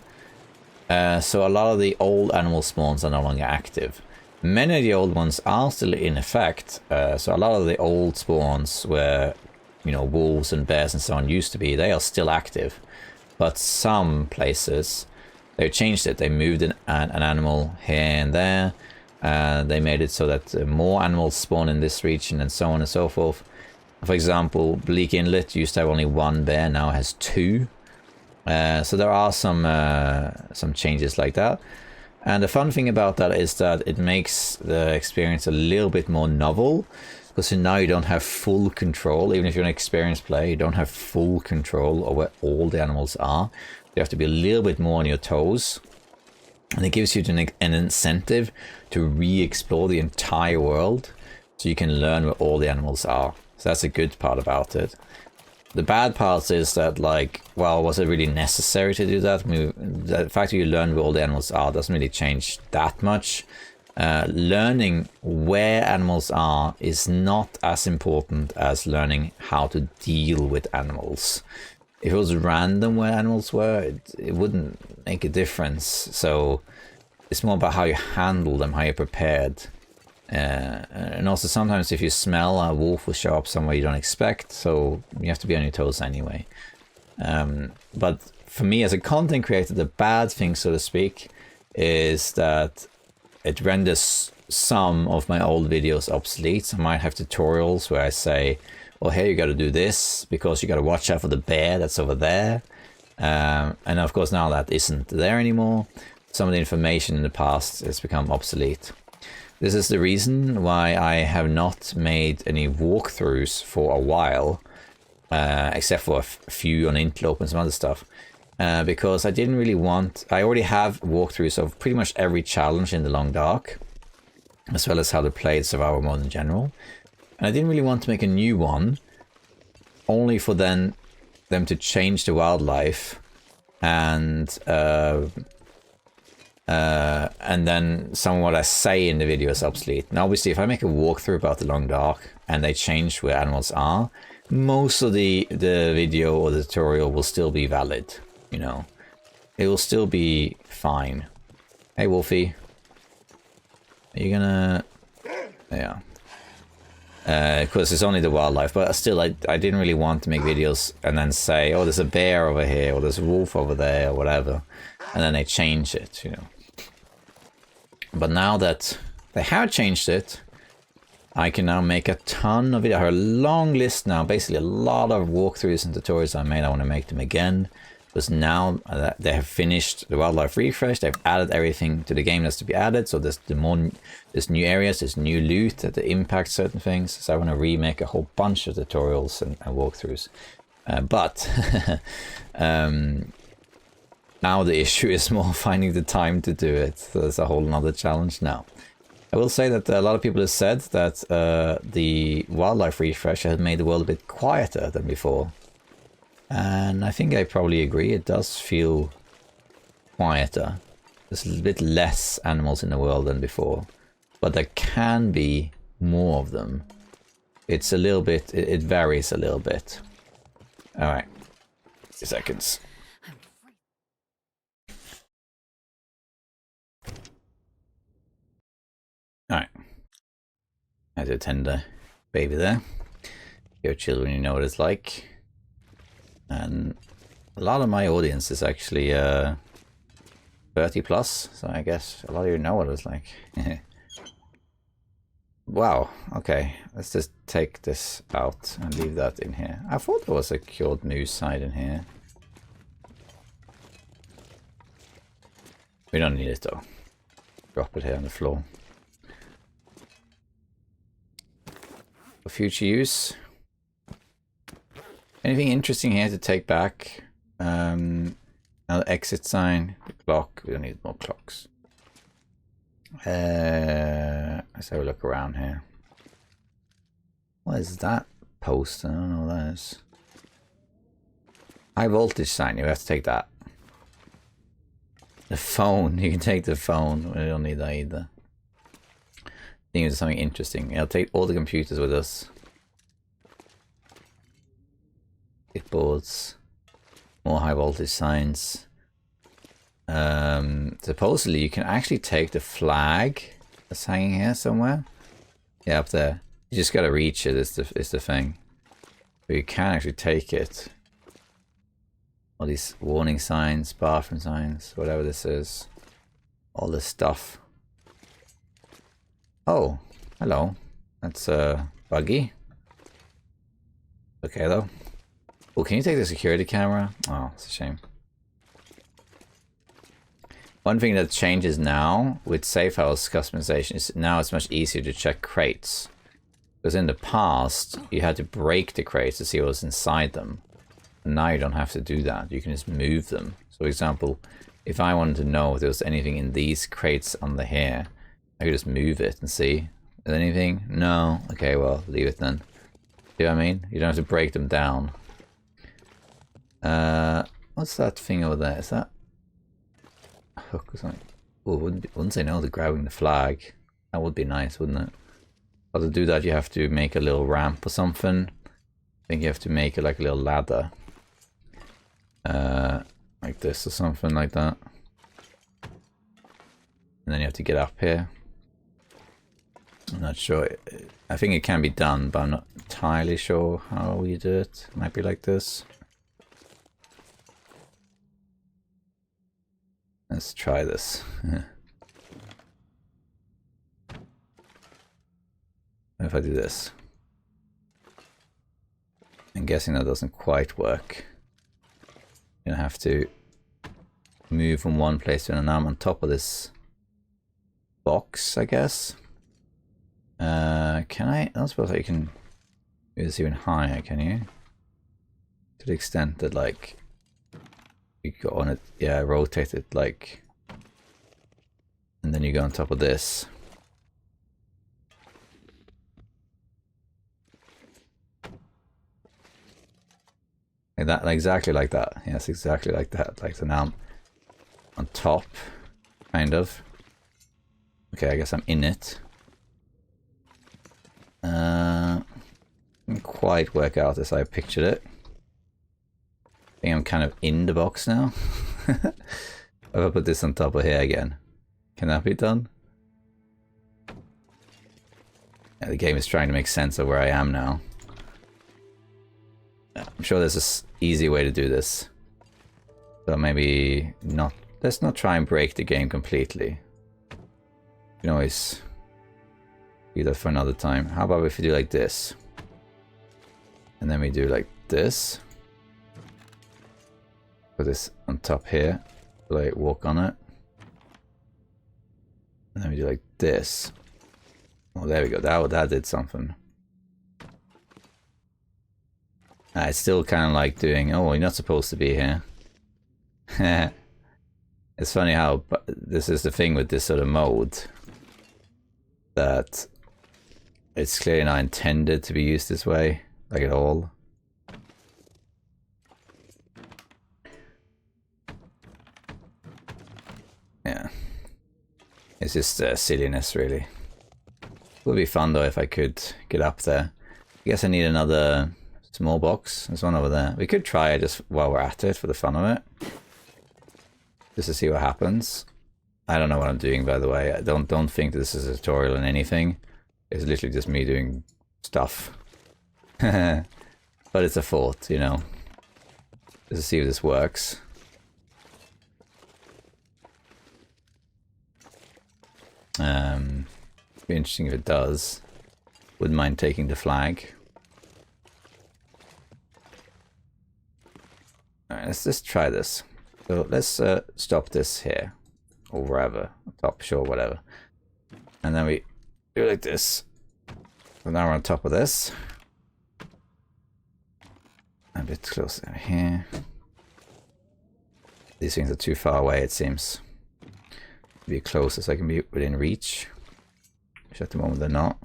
So a lot of the old animal spawns are no longer active. Many of the old ones are still in effect. So a lot of the old spawns where, you know, wolves and bears and so on used to be, they are still active. But some places, they changed it. They moved an animal here and there. They made it so that more animals spawn in this region and so on and so forth. For example, Bleak Inlet used to have only 1 bear, now it has 2. So there are some changes like that. And the fun thing about that is that it makes the experience a little bit more novel. Because now you don't have full control. Even if you're an experienced player, you don't have full control over where all the animals are. You have to be a little bit more on your toes. And it gives you an incentive to re-explore the entire world. So you can learn where all the animals are. So that's a good part about it. The bad part is that, like, well, was it really necessary to do that? I mean, the fact that you learn where all the animals are doesn't really change that much. Learning where animals are is not as important as learning how to deal with animals. If it was random where animals were, it wouldn't make a difference. So it's more about how you handle them, how you're prepared. And also sometimes if you smell a wolf will show up somewhere you don't expect, so you have to be on your toes anyway. But for me as a content creator, the bad thing, so to speak, is that it renders some of my old videos obsolete. I might have tutorials where I say, well, hey, you got to do this because you got to watch out for the bear that's over there. And of course now that isn't there anymore. Some of the information in the past has become obsolete. This is the reason why I have not made any walkthroughs for a while, except for a few on Interlope and some other stuff. Because I didn't really want... I already have walkthroughs of pretty much every challenge in the Long Dark, as well as how to play the survival mode in general. And I didn't really want to make a new one, only for them to change the wildlife and then some of what I say in the video is obsolete. Now obviously if I make a walkthrough about the Long Dark and they change where animals are, most of the video or the tutorial will still be valid, you know. It will still be fine. Hey Wolfie. Are you gonna... Yeah. Of course it's only the wildlife, but still I didn't really want to make videos and then say, oh, there's a bear over here, or there's a wolf over there, or whatever. And then they change it, you know. But now that they have changed it, I can now make a ton of videos. I have a long list now, basically a lot of walkthroughs and tutorials I made. I want to make them again. Because now they have finished the wildlife refresh, they've added everything to the game that's to be added. So there's new areas, there's new loot that impact certain things. So I want to remake a whole bunch of tutorials and walkthroughs. But now the issue is more finding the time to do it. So there's a whole nother challenge now. I will say that a lot of people have said that the wildlife refresh has made the world a bit quieter than before. And I think I probably agree. It does feel quieter. There's a bit less animals in the world than before. But there can be more of them. It's a little bit... It varies a little bit. Alright. 2 seconds. Alright. I had to tend the baby there. Your children, you know what it's like. And a lot of my audience is actually 30 plus, so I guess a lot of you know what it's like. Wow, okay, let's just take this out and leave that in here. I thought there was a cured moose side in here. We don't need it though. Drop it here on the floor. For future use, Anything interesting here to take back? Another exit sign. The clock. We don't need more clocks. Let's have a look around here. What is that post? I don't know what that is. High voltage sign. You have to take that. The phone. You can take the phone. We don't need that either. I think it's something interesting. I'll take all the computers with us. Boards, more high voltage signs. Supposedly you can actually take the flag that's hanging here somewhere. Yeah, up there. You just gotta reach it. Is the thing. But you can actually take it. All these warning signs, bathroom signs, whatever this is. All this stuff. Oh, hello. That's buggy. Okay though. Oh, can you take the security camera? Oh, it's a shame. One thing that changes now with safe house customization is now it's much easier to check crates. Because in the past, you had to break the crates to see what was inside them. And now you don't have to do that. You can just move them. So, for example, if I wanted to know if there was anything in these crates under here, I could just move it and see. Is there anything? No. Okay, well, leave it then. See what I mean? You don't have to break them down. What's that thing over there? Is that a hook or something? Oh, wouldn't say no to grabbing the flag. That would be nice, wouldn't it? But to do that, you have to make a little ramp or something. I think you have to make it like a little ladder. Like this or something like that. And then you have to get up here. I'm not sure. I think it can be done, but I'm not entirely sure how you do it. It might be like this. Let's try this. What if I do this? I'm guessing that doesn't quite work. You're gonna have to move from one place to another. Now I'm on top of this box, I guess. Can I? I don't suppose I can do this even higher, can you? To the extent that, like, you go on it, yeah, rotate it, like, and then you go on top of this. Like that, like exactly like that. Yes, exactly like that. Like, so now I'm on top, kind of. Okay, I guess I'm in it. Didn't quite work out as I pictured it. I think I'm kind of in the box now. If I put this on top of here again, can that be done? Yeah, the game is trying to make sense of where I am now. I'm sure there's an easy way to do this. So maybe not. Let's not try and break the game completely. You can always do that for another time. How about if we do like this? And then we do like this. Put this on top here. Like walk on it. And then we do like this. Oh, there we go. That did something. It's still kind of like doing, oh, you're not supposed to be here. It's funny how this is the thing with this sort of mode. That it's clearly not intended to be used this way, like at all. Yeah. It's just silliness, really. It would be fun, though, if I could get up there. I guess I need another small box. There's one over there. We could try it just while we're at it for the fun of it. Just to see what happens. I don't know what I'm doing, by the way. I don't think this is a tutorial on anything. It's literally just me doing stuff. But it's a thought, you know. Just to see if this works. Be interesting if it does. Wouldn't mind taking the flag. Alright, let's just try this. So let's stop this here. Or wherever. Top, sure, whatever. And then we do it like this. So now we're on top of this. And A bit closer here. These things are too far away, it seems. Be closer so I can be within reach. Which at the moment they're not.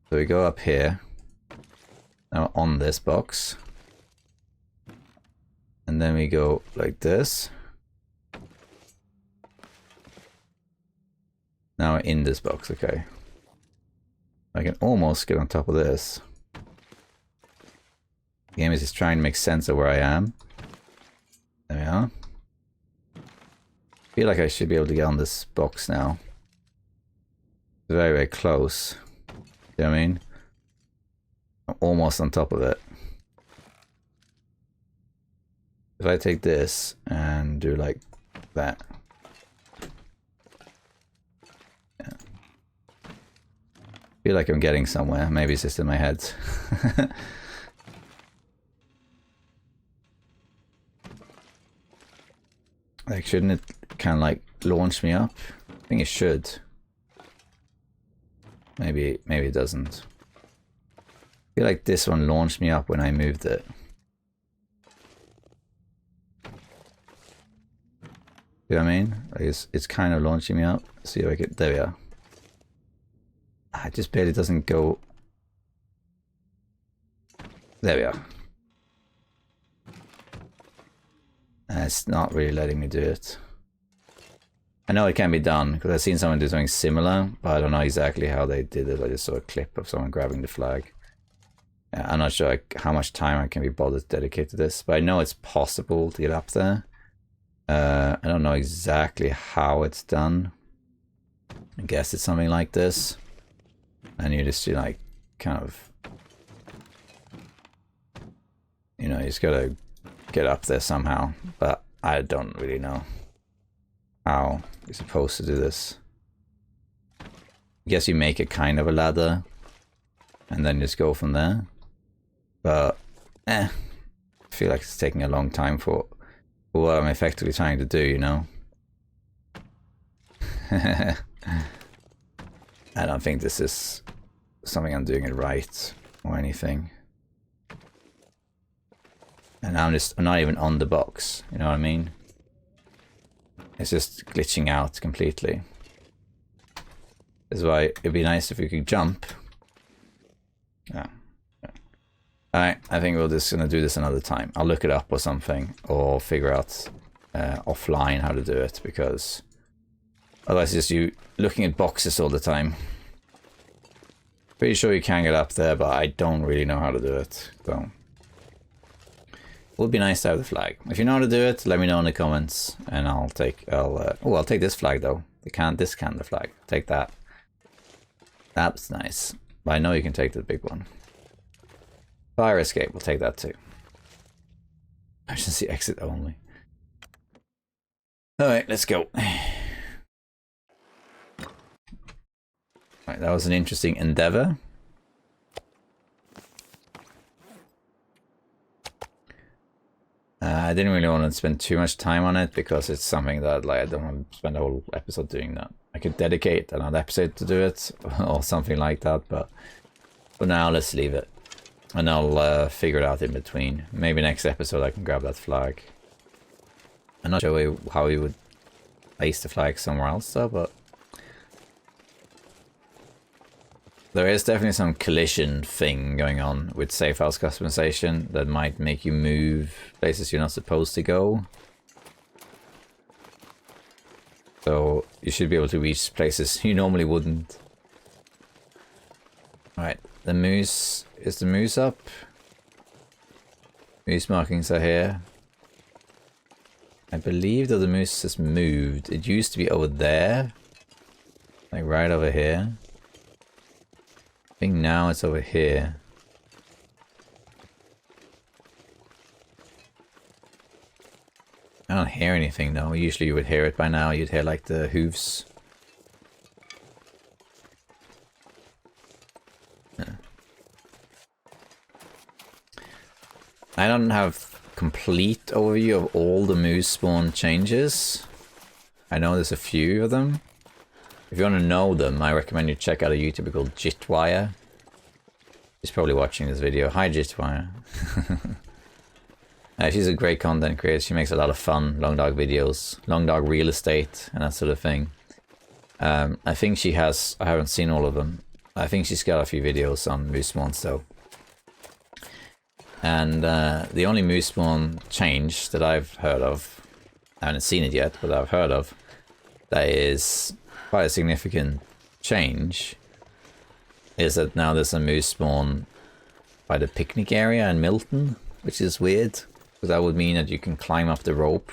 So we go up here. Now on this box. And then we go like this. Now we're in this box, okay. I can almost get on top of this. The game is just trying to make sense of where I am. There we are. I feel like I should be able to get on this box now. Very, very close. You know what I mean? I'm almost on top of it. If I take this and do like that. Yeah. I feel like I'm getting somewhere. Maybe it's just in my head. Like, shouldn't it kind of like launch me up? I think it should. Maybe it doesn't. I feel like this one launched me up when I moved it. You know what I mean? Like it's kind of launching me up. See if I get, there we are. It just barely doesn't go. There we are. And it's not really letting me do it. I know it can be done because I've seen someone do something similar, but I don't know exactly how they did it. I just saw a clip of someone grabbing the flag. I'm not sure how much time I can be bothered to dedicate to this, but I know it's possible to get up there. I don't know exactly how it's done. I guess it's something like this. And you just, like, kind of... You know, you just gotta get up there somehow. But I don't really know how you're supposed to do this. I guess you make a kind of a ladder. And then just go from there. But, I feel like it's taking a long time for what I'm effectively trying to do, you know? I don't think this is something I'm doing it right or anything. And I'm not even on the box, you know what I mean? It's just glitching out completely. That's why it'd be nice if we could jump. Yeah. Alright, I think we're just gonna do this another time. I'll look it up or something, or figure out offline how to do it, because otherwise it's just you looking at boxes all the time. Pretty sure you can get up there, but I don't really know how to do it. So it would be nice to have the flag. If you know how to do it, let me know in the comments, and I'll take this flag though. This can the flag. Take that. That's nice. But I know you can take the big one. Fire escape, we'll take that too. Emergency exit only. Alright, let's go. Right, that was an interesting endeavor. I didn't really want to spend too much time on it because it's something that, like, I don't want to spend a whole episode doing that. I could dedicate another episode to do it or something like that, but for now, let's leave it. And I'll figure it out in between. Maybe next episode I can grab that flag. I'm not sure how we would place the flag somewhere else though, but there is definitely some collision thing going on with safe house customization that might make you move places you're not supposed to go. So you should be able to reach places you normally wouldn't. Alright, the moose... Is the moose up? Moose markings are here. I believe that the moose has moved. It used to be over there. Like right over here. I think now it's over here. I don't hear anything though. Usually you would hear it by now. You'd hear like the hooves. I don't have complete overview of all the moose spawn changes. I know there's a few of them. If you want to know them, I recommend you check out a YouTuber called Jitwire. She's probably watching this video. Hi, Jitwire. She's a great content creator. She makes a lot of fun long dog videos, long dog real estate, and that sort of thing. I think she has, I haven't seen all of them. I think she's got a few videos on moose spawns though. And the only moose spawn change that I've heard of, I haven't seen it yet, but I've heard of, that is quite a significant change, is that now there's a moose spawn by the picnic area in Milton, which is weird. Because that would mean that you can climb up the rope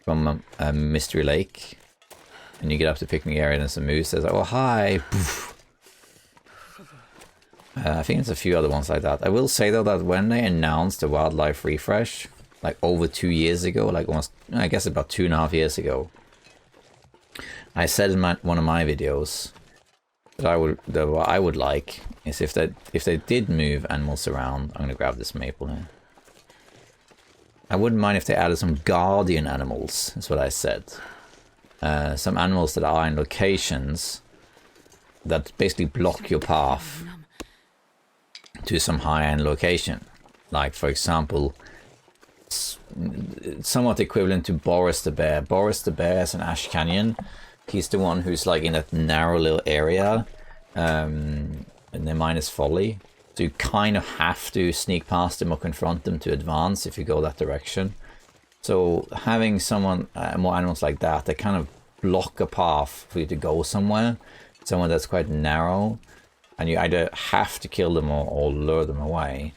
from a mystery lake, and you get up to the picnic area and there's a moose. There's like, oh hi! I think there's a few other ones like that. I will say though that when they announced the wildlife refresh, like over 2 years ago, like almost, I guess about 2.5 years ago, I said in one of my videos that what I would like is if they did move animals around. I'm gonna grab this maple here. I wouldn't mind if they added some guardian animals, is what I said. Some animals that are in locations that basically block your path to some high-end location. Like, for example, somewhat equivalent to Boris the Bear. Boris the Bear is in Ash Canyon. He's the one who's like in that narrow little area, and the minus folly. So you kind of have to sneak past them or confront them to advance if you go that direction. So having someone, more animals like that, they kind of block a path for you to go somewhere that's quite narrow, and you either have to kill them or lure them away,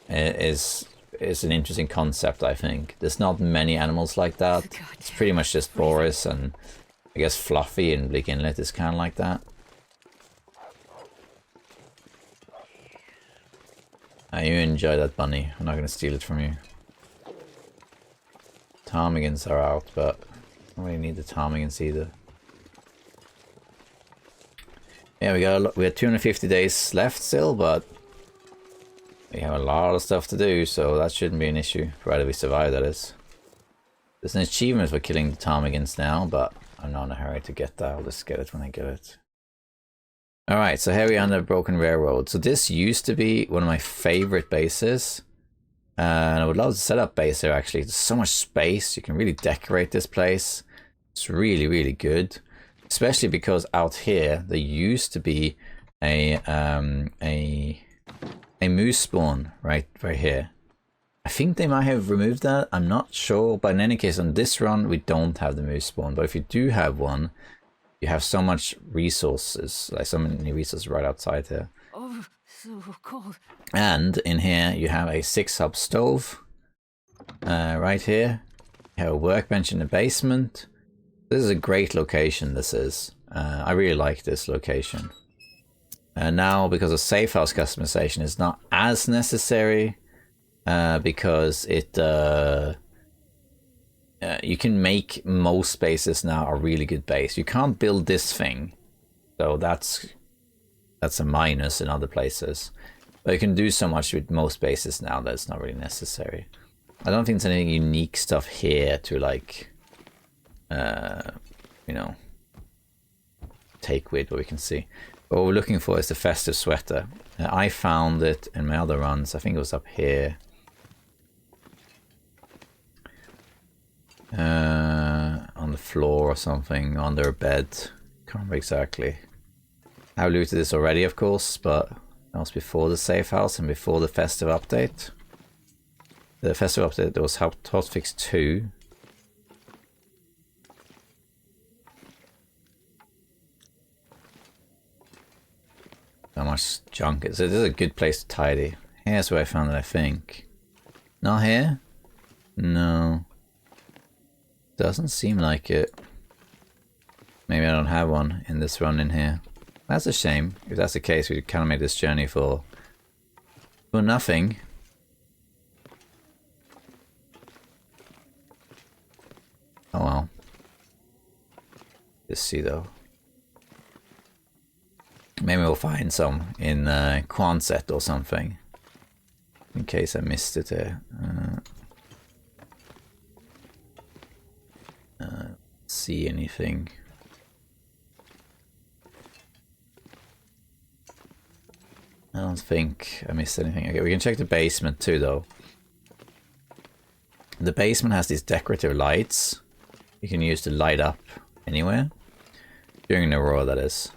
is an interesting concept, I think. There's not many animals like that. It's pretty much just Boris, and I guess Fluffy in Bleak Inlet is kind of like that. You enjoy that, bunny. I'm not going to steal it from you. Ptarmigans are out, but I don't really need the ptarmigans either. Yeah, we have 250 days left still, but we have a lot of stuff to do, so that shouldn't be an issue, provided we survive, that is. There's an achievement for killing the ptarmigans now, but I'm not in a hurry to get that. I'll just get it when I get it. Alright, so here we are on the Broken Railroad. So this used to be one of my favorite bases. And I would love to set up base here, actually. There's so much space. You can really decorate this place. It's really, really good. Especially because out here, there used to be a moose spawn right here. I think they might have removed that. I'm not sure. But in any case, on this run, we don't have the moose spawn. But if you do have one, you have so much resources, like so many resources right outside here. Oh, so cold. And in here you have a 6-hub stove. Right here. You have a workbench in the basement. This is a great location, this is. I really like this location. Now, because of safe house customization is not as necessary, because it you can make most bases now a really good base. You can't build this thing, so that's a minus in other places. But you can do so much with most bases now that it's not really necessary. I don't think there's any unique stuff here to like, you know, take with what we can see. But what we're looking for is the Festive sweater. I found it in my other runs. I think it was up here. On the floor or something, under a bed. Can't remember exactly. I looted this already, of course, but that was before the safe house and before the Festive update. The Festive update, there was hotfix 2. How much junk is it? This is a good place to tidy. Here's where I found it, I think. Not here? No. Doesn't seem like it. Maybe I don't have one in this run in here. That's a shame. If that's the case, we kind of made this journey for nothing. Oh well. Let's see though. Maybe we'll find some in Quonset or something. In case I missed it here. See anything? I don't think I missed anything. Okay, we can check the basement too, though. The basement has these decorative lights you can use to light up anywhere. During the Aurora, that is.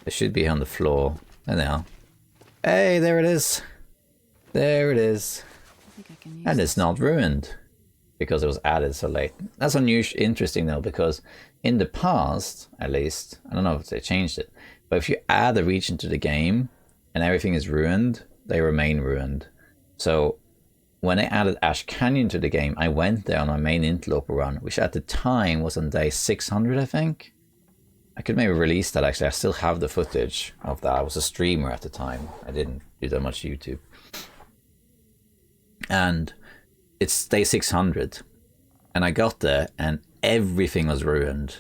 They should be on the floor. There they are. Hey, there it is. There it is. I think I can use And it's not ruined. Because it was added so late. That's unusual, interesting though, because in the past, at least, I don't know if they changed it, but if you add a region to the game and everything is ruined, they remain ruined. So when they added Ash Canyon to the game, I went there on my main interloper run, which at the time was on day 600, I think. I could maybe release that actually. I still have the footage of that. I was a streamer at the time. I didn't do that much YouTube. And it's day 600. And I got there and everything was ruined.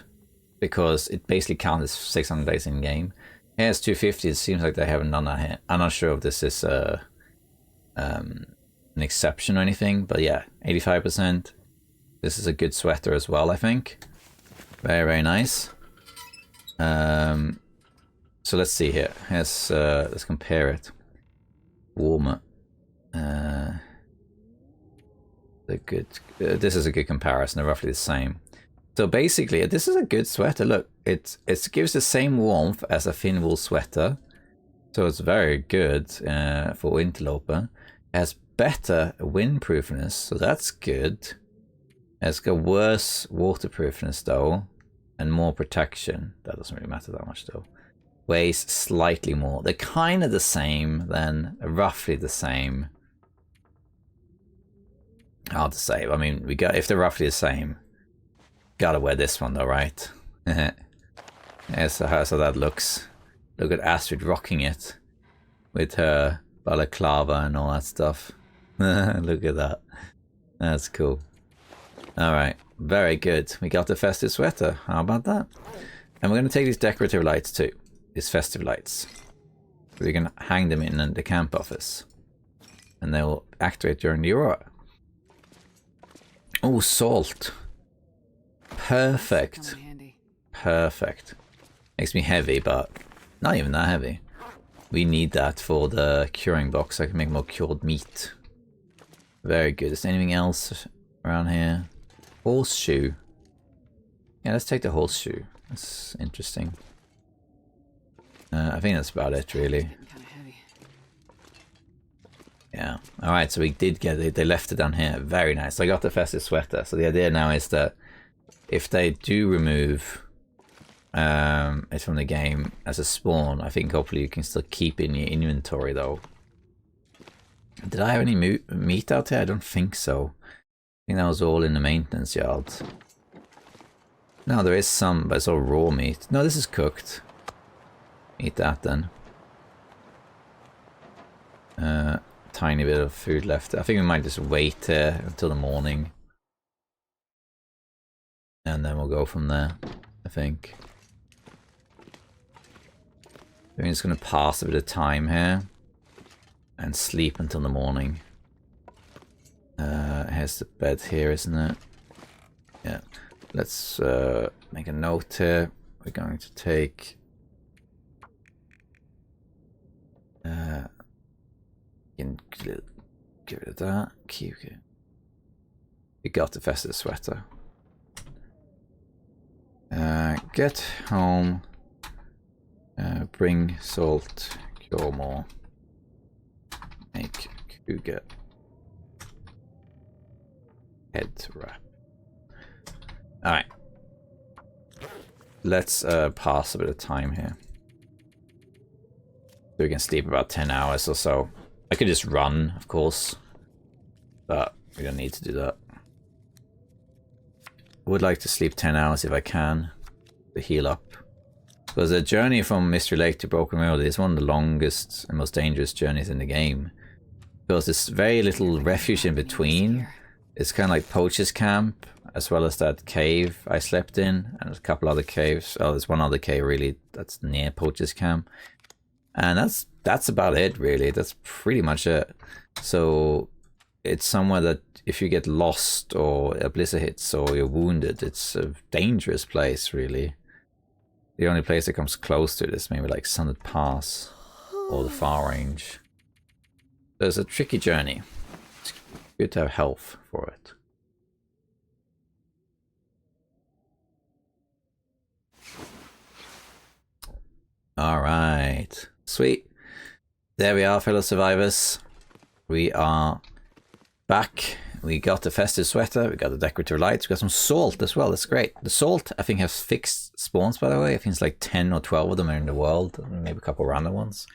Because it basically counts as 600 days in game. Here it's 250. It seems like they haven't done that here. I'm not sure if this is an exception or anything. But yeah, 85%. This is a good sweater as well, I think. Very, very nice. So let's see here. Let's compare it. Warmer. This is a good comparison. They're roughly the same. So basically, this is a good sweater. Look, it gives the same warmth as a thin wool sweater. So it's very good for interloper. It has better windproofness, so that's good. It's got worse waterproofness though, and more protection. That doesn't really matter that much though. Weighs slightly more. They're kind of the same then, roughly the same. Hard to say. I mean, if they're roughly the same, gotta wear this one though, right? Yeah, so how that looks. Look at Astrid rocking it with her balaclava and all that stuff. Look at that. That's cool. Alright, very good. We got the festive sweater. How about that? And we're going to take these decorative lights too. These festive lights. We're going to hang them in the camp office. And they will activate during the Aurora. Oh, salt. Perfect. Perfect. Makes me heavy, but not even that heavy. We need that for the curing box. I can make more cured meat. Very good. Is there anything else around here? Horseshoe. Yeah, let's take the horseshoe. That's interesting. I think that's about it, really. Yeah. Alright, so we did get it. They left it down here. Very nice. I got the festive sweater. So the idea now is that if they do remove it from the game as a spawn, I think hopefully you can still keep it in your inventory though. Did I have any meat out here? I don't think so. I think that was all in the maintenance yard. No, there is some, but it's all raw meat. No, this is cooked. Eat that then. Tiny bit of food left. I think we might just wait until the morning. And then we'll go from there, I think. I think it's going to pass a bit of time here. And sleep until the morning. Here's the bed here, isn't it? Yeah. Let's make a note here. We're going to take... get rid of that. Keep it. We got the festive sweater. Get home. Bring salt. Cure more. Make cougar. Head wrap. Alright. Let's pass a bit of time here. So we can sleep about 10 hours or so. I could just run, of course. But we don't need to do that. I would like to sleep 10 hours if I can. To heal up. Because the journey from Mystery Lake to Broken Road is one of the longest and most dangerous journeys in the game. Because there's very little refuge in between. It's kind of like Poacher's camp, as well as that cave I slept in, and a couple other caves. Oh, there's one other cave really that's near Poacher's camp. And that's about it really. That's pretty much it. So it's somewhere that if you get lost or a blizzard hits or you're wounded, it's a dangerous place really. The only place that comes close to it is maybe like Sunset Pass. or the far range. There's a tricky journey. It's good to have health for it. Alright, sweet. There we are, fellow survivors. We are back. We got the festive sweater, we got the decorative lights, we got some salt as well. That's great. The salt, I think, has fixed spawns, by the way. I think it's like 10 or 12 of them are in the world, maybe a couple random ones.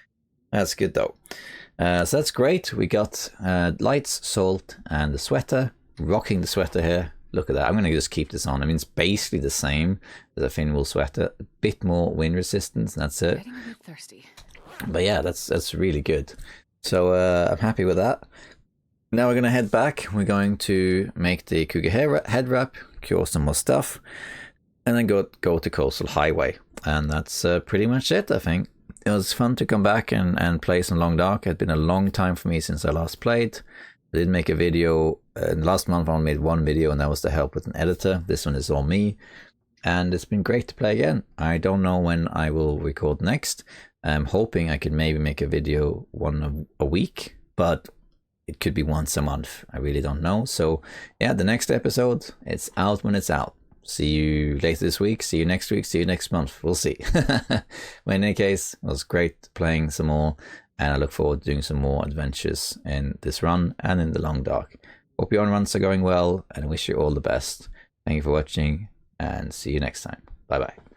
That's good though. So that's great. We got lights, salt, and the sweater. Rocking the sweater here. Look at that. I'm going to just keep this on. I mean, it's basically the same as a thin wool sweater. A bit more wind resistance, and that's it. Getting a bit thirsty. But yeah, that's really good. So I'm happy with that. Now we're going to head back. We're going to make the cougar head wrap, cure some more stuff, and then go to Coastal Highway. And that's pretty much it, I think. It was fun to come back and play some Long Dark. It had been a long time for me since I last played. I did make a video. Last month I only made one video, and that was to help with an editor. This one is all me. And it's been great to play again. I don't know when I will record next. I'm hoping I could maybe make a video one a week, but it could be once a month. I really don't know. So yeah, the next episode, it's out when it's out. See you later this week. See you next week. See you next month. We'll see. But in any case, it was great playing some more, and I look forward to doing some more adventures in this run and in the Long Dark. Hope your own runs are going well, and wish you all the best. Thank you for watching, and see you next time. Bye bye.